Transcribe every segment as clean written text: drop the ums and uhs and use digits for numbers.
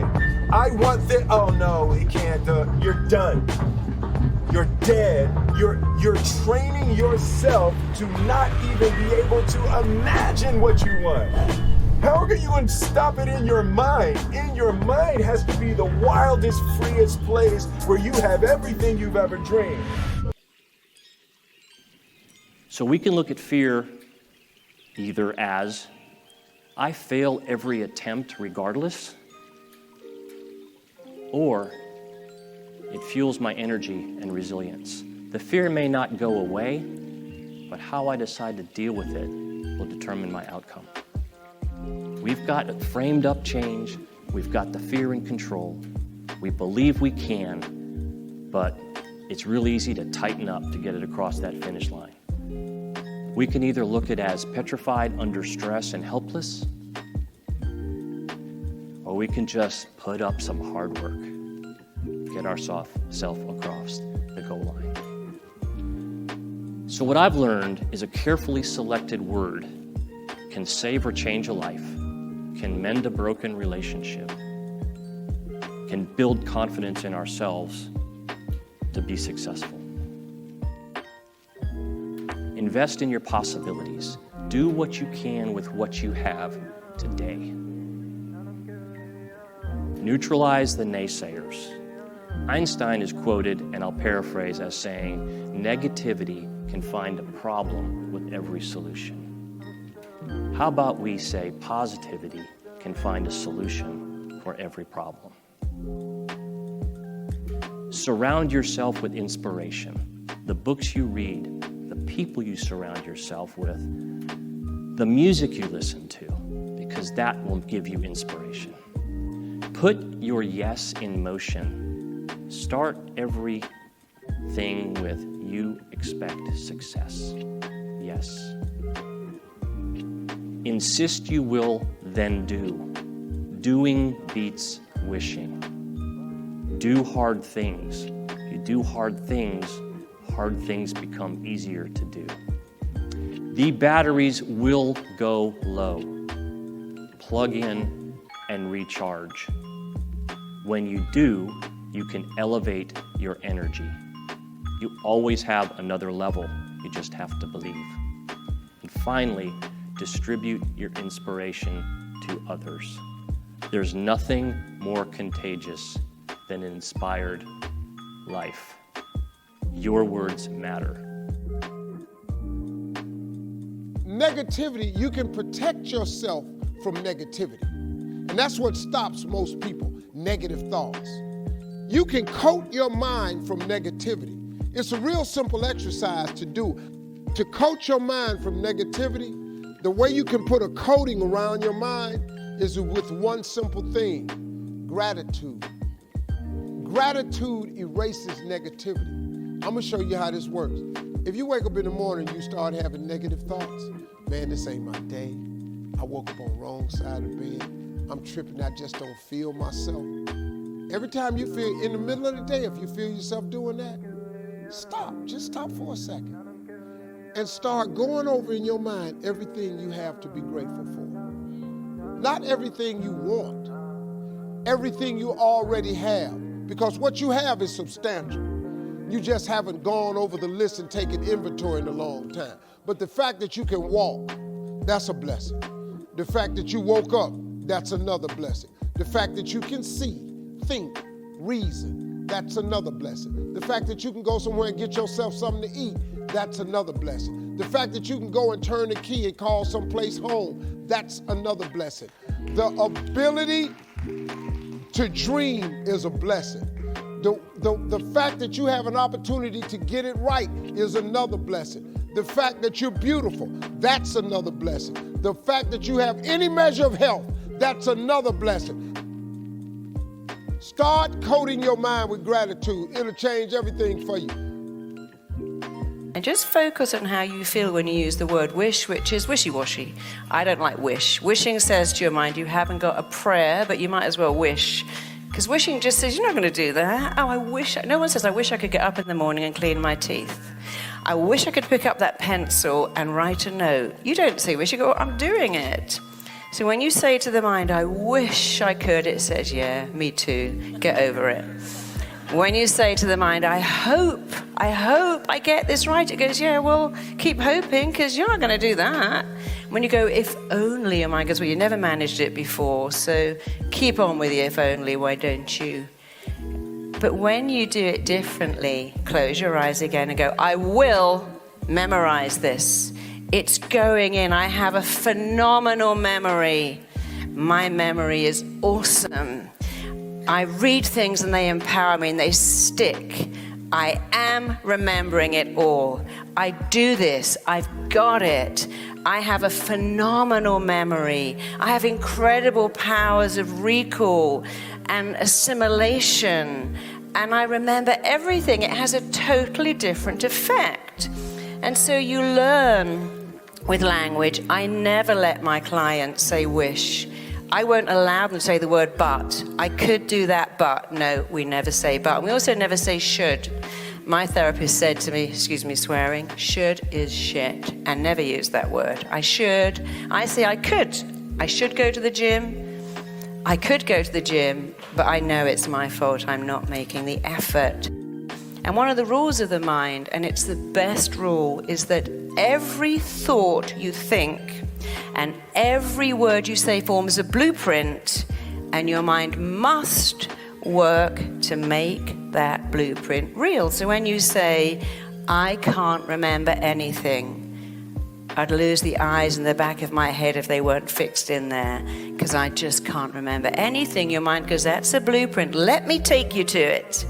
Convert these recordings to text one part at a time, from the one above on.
mind. I want this. Oh no, it can't. You're done. You're dead. You're training yourself to not even be able to imagine what you want. How are you going to stop it in your mind? In your mind has to be the wildest, freest place where you have everything you've ever dreamed. So we can look at fear either as, I fail every attempt regardless, or it fuels my energy and resilience. The fear may not go away, but how I decide to deal with it will determine my outcome. We've got framed up change, we've got the fear and control, we believe we can, but it's really easy to tighten up to get it across that finish line. We can either look at it as petrified, under stress, and helpless, or we can just put up some hard work, get ourselves across the goal line. So what I've learned is a carefully selected word can save or change a life, can mend a broken relationship, can build confidence in ourselves to be successful. Invest in your possibilities. Do what you can with what you have today. Neutralize the naysayers. Einstein is quoted, and I'll paraphrase, as saying, negativity can find a problem with every solution. How about we say positivity can find a solution for every problem? Surround yourself with inspiration. The books you read, the people you surround yourself with, the music you listen to, because that will give you inspiration. Put your yes in motion. Start everything with you expect success. Yes. Insist you will, then do. Doing beats wishing. Do hard things. If you do hard things become easier to do. The batteries will go low. Plug in and recharge. When you do, you can elevate your energy. You always have another level. You just have to believe. And finally, distribute your inspiration to others. There's nothing more contagious than an inspired life. Your words matter. Negativity, you can protect yourself from negativity. And that's what stops most people, negative thoughts. You can coat your mind from negativity. It's a real simple exercise to do. To coat your mind from negativity, the way you can put a coating around your mind is with one simple thing, gratitude. Gratitude erases negativity. I'm gonna show you how this works. If you wake up in the morning and you start having negative thoughts, man, this ain't my day. I woke up on the wrong side of the bed. I'm tripping, I just don't feel myself. Every time you feel, in the middle of the day, if you feel yourself doing that, stop, just stop for a second. And start going over in your mind everything you have to be grateful for. Not everything you want, everything you already have, because what you have is substantial. You just haven't gone over the list and taken inventory in a long time. But the fact that you can walk, that's a blessing. The fact that you woke up, that's another blessing. The fact that you can see, think, reason, that's another blessing. The fact that you can go somewhere and get yourself something to eat, that's another blessing. The fact that you can go and turn the key and call someplace home, that's another blessing. The ability to dream is a blessing. The fact that you have an opportunity to get it right is another blessing. The fact that you're beautiful, that's another blessing. The fact that you have any measure of health, that's another blessing. Start coating your mind with gratitude. It'll change everything for you. And just focus on how you feel when you use the word wish, which is wishy-washy. I don't like wish. Wishing says to your mind, you haven't got a prayer, but you might as well wish. Because wishing just says, you're not going to do that. Oh, I wish. No one says, I wish I could get up in the morning and clean my teeth. I wish I could pick up that pencil and write a note. You don't say wish, you go, I'm doing it. So when you say to the mind, I wish I could, it says, yeah, me too, get over it. When you say to the mind, I hope I get this right, it goes, yeah, well, keep hoping, because you're not going to do that. When you go, if only, your mind goes, well, you never managed it before, so keep on with the if only, why don't you? But when you do it differently, close your eyes again and go, I will memorize this. It's going in. I have a phenomenal memory. My memory is awesome. I read things and they empower me and they stick. I am remembering it all. I do this. I've got it. I have a phenomenal memory. I have incredible powers of recall and assimilation. And I remember everything. It has a totally different effect. And so you learn with language. I never let my clients say wish. I won't allow them to say the word but. I could do that, but. No, we never say but. And we also never say should. My therapist said to me, excuse me swearing, should is shit, and never use that word. I should. I say I could. I should go to the gym. I could go to the gym, but I know it's my fault. I'm not making the effort. And one of the rules of the mind, and it's the best rule, is that every thought you think and every word you say forms a blueprint, and your mind must work to make that blueprint real. So when you say, I can't remember anything, I'd lose the eyes in the back of my head if they weren't fixed in there, because I just can't remember anything. Your mind goes, that's a blueprint. Let me take you to it.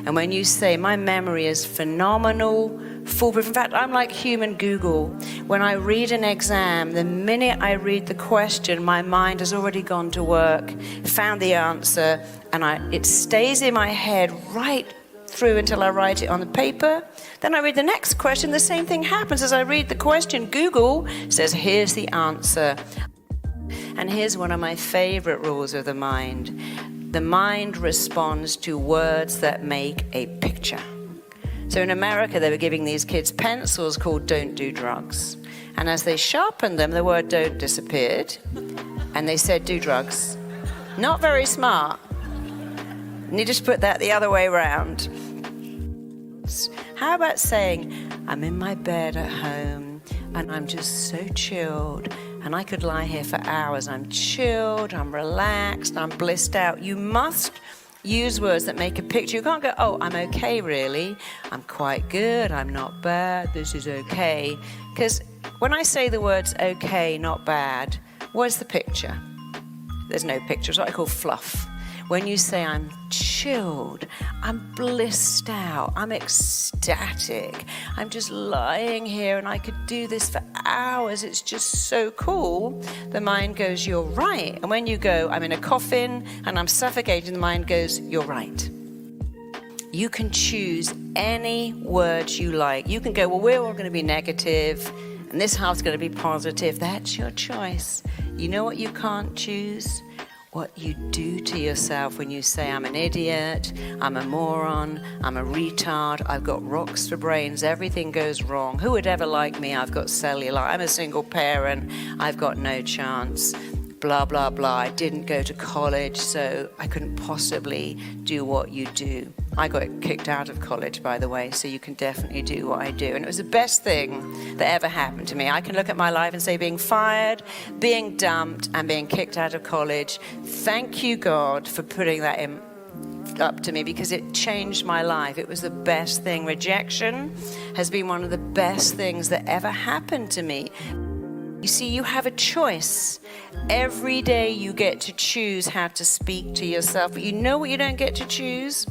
And when you say, my memory is phenomenal, foolproof. In fact, I'm like human Google. When I read an exam, the minute I read the question, my mind has already gone to work, found the answer, and it stays in my head right through until I write it on the paper. Then I read the next question, the same thing happens. As I read the question, Google says, here's the answer. And here's one of my favorite rules of the mind. The mind responds to words that make a picture. So in America, they were giving these kids pencils called don't do drugs. And as they sharpened them, the word don't disappeared. And they said do drugs. Not very smart. Needed to put that the other way around. How about saying, I'm in my bed at home and I'm just so chilled and I could lie here for hours. I'm chilled, I'm relaxed, I'm blissed out. You must use words that make a picture. You can't go, oh, I'm okay really. I'm quite good, I'm not bad, this is okay. Because when I say the words okay, not bad, where's the picture? There's no picture. It's what I call fluff. When you say I'm chilled, I'm blissed out, I'm ecstatic, I'm just lying here and I could do this for hours, it's just so cool, the mind goes, you're right. And when you go, I'm in a coffin and I'm suffocating, the mind goes, you're right. You can choose any words you like. You can go, well, we're all going to be negative and this half's going to be positive. That's your choice. You know what you can't choose? What you do to yourself when you say, I'm an idiot, I'm a moron, I'm a retard, I've got rocks for brains, everything goes wrong. Who would ever like me? I've got cellular, I'm a single parent, I've got no chance, blah, blah, blah. I didn't go to college, so I couldn't possibly do what you do. I got kicked out of college, by the way, so you can definitely do what I do. And it was the best thing that ever happened to me. I can look at my life and say being fired, being dumped, and being kicked out of college, thank you, God, for putting that up to me, because it changed my life. It was the best thing. Rejection has been one of the best things that ever happened to me. You see, you have a choice. Every day you get to choose how to speak to yourself. But you know what you don't get to choose?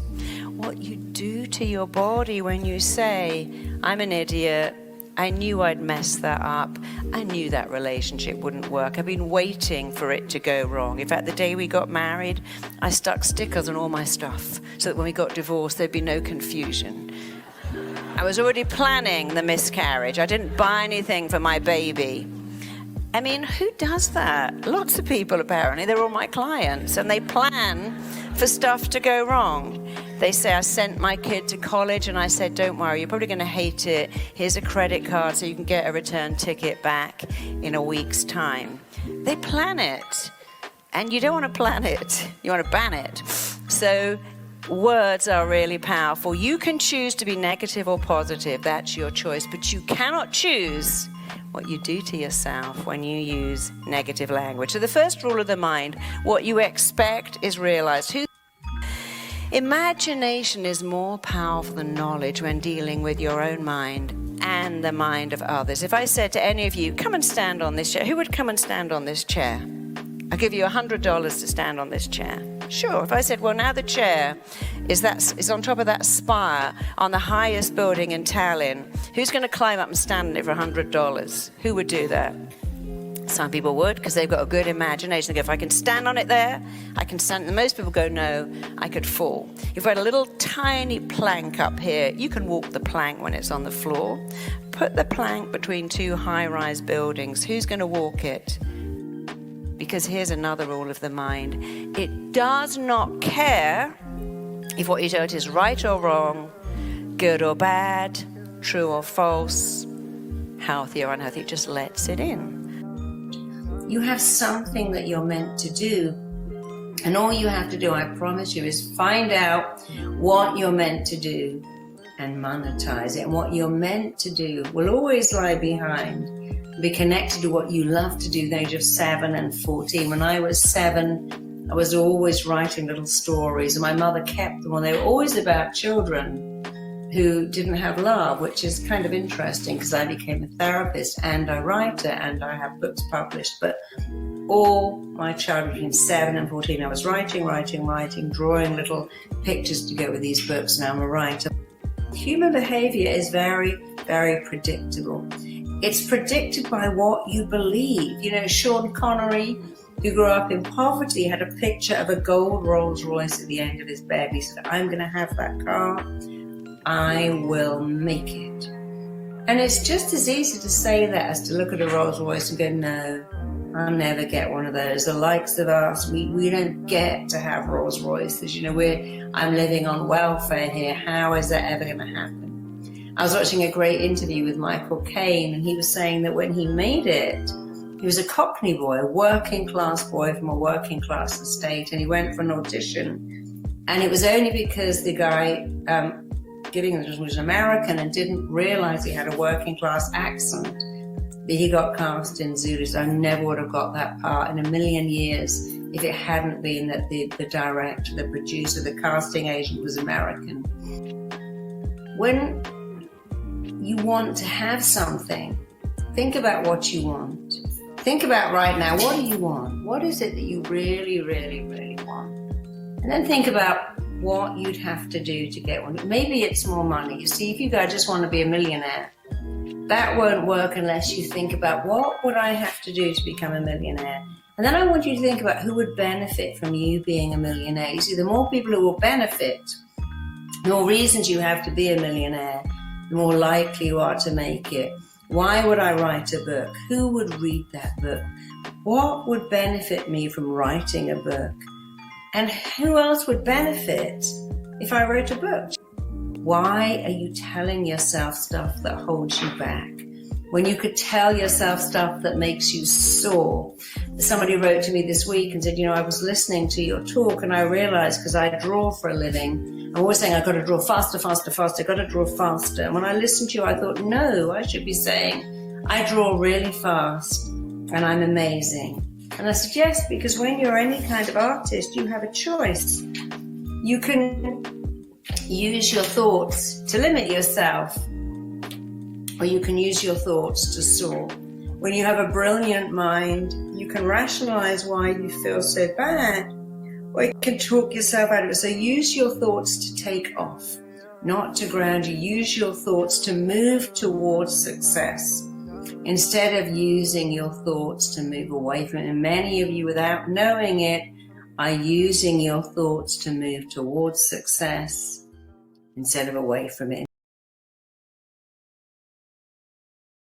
What you do to your body when you say, I'm an idiot. I knew I'd mess that up. I knew that relationship wouldn't work. I've been waiting for it to go wrong. In fact, the day we got married, I stuck stickers on all my stuff so that when we got divorced, there'd be no confusion. I was already planning the miscarriage. I didn't buy anything for my baby. I mean, who does that? Lots of people, apparently. They're all my clients, and they plan for stuff to go wrong. They say, I sent my kid to college, and I said, don't worry, you're probably going to hate it. Here's a credit card so you can get a return ticket back in a week's time. they plan it. And you don't want to plan it, you want to ban it. So words are really powerful. You can choose to be negative or positive, that's your choice, but you cannot choose what you do to yourself when you use negative language. So the first rule of the mind, what you expect is realized. Imagination is more powerful than knowledge when dealing with your own mind and the mind of others. If I said to any of you, come and stand on this chair, who would come and stand on this chair? I'll give you $100 to stand on this chair. Sure. If I said, well, now the chair is on top of that spire on the highest building in Tallinn, who's going to climb up and stand on it for $100? Who would do that? Some people would, because they've got a good imagination. They go, if I can stand on it there, I can stand. And most people go, no, I could fall. If we had a little tiny plank up here, you can walk the plank when it's on the floor. Put the plank between two high-rise buildings. Who's going to walk it? Because here's another rule of the mind. It does not care if what you do is right or wrong, good or bad, true or false, healthy or unhealthy. It just lets it in. You have something that you're meant to do. And all you have to do, I promise you, is find out what you're meant to do and monetize it. And what you're meant to do will always lie behind, be connected to what you love to do at the age of 7 and 14. When I was 7, I was always writing little stories, and my mother kept them, and they were always about children who didn't have love, which is kind of interesting because I became a therapist and a writer and I have books published. But all my childhood between 7 and 14, I was writing, drawing little pictures to go with these books, and I'm a writer. Human behavior is very, very predictable. It's predicted by what you believe. You know, Sean Connery, who grew up in poverty, had a picture of a gold Rolls Royce at the end of his bed. He said, I'm going to have that car. I will make it. And it's just as easy to say that as to look at a Rolls Royce and go, no, I'll never get one of those. The likes of us, we don't get to have Rolls Royces. You know, I'm living on welfare here. How is that ever going to happen? I was watching a great interview with Michael Caine, and he was saying that when he made it, he was a Cockney boy, a working class boy from a working class estate, and he went for an audition. And it was only because the guy giving him was American and didn't realize he had a working class accent that he got cast in Zulu. So I never would have got that part in a million years if it hadn't been that the director, the producer, the casting agent was American. When you want to have something, think about what you want. Think about right now, what do you want? What is it that you really, really, really want? And then think about what you'd have to do to get one. Maybe it's more money. You see, if you guys just want to be a millionaire, that won't work unless you think about what would I have to do to become a millionaire. And then I want you to think about who would benefit from you being a millionaire. You see, the more people who will benefit, the more reasons you have to be a millionaire, the more likely you are to make it. Why would I write a book? Who would read that book? What would benefit me from writing a book? And who else would benefit if I wrote a book? Why are you telling yourself stuff that holds you back when you could tell yourself stuff that makes you soar? Somebody wrote to me this week and said, you know, I was listening to your talk and I realized, because I draw for a living, I'm always saying I've got to draw faster, I've got to draw faster. And when I listened to you, I thought, no, I should be saying I draw really fast and I'm amazing. And I said, yes, because when you're any kind of artist, you have a choice. You can use your thoughts to limit yourself, or you can use your thoughts to soar. When you have a brilliant mind, you can rationalize why you feel so bad, or you can talk yourself out of it. So use your thoughts to take off, not to ground you. Use your thoughts to move towards success, instead of using your thoughts to move away from it. And many of you, without knowing it, are using your thoughts to move towards success instead of away from it.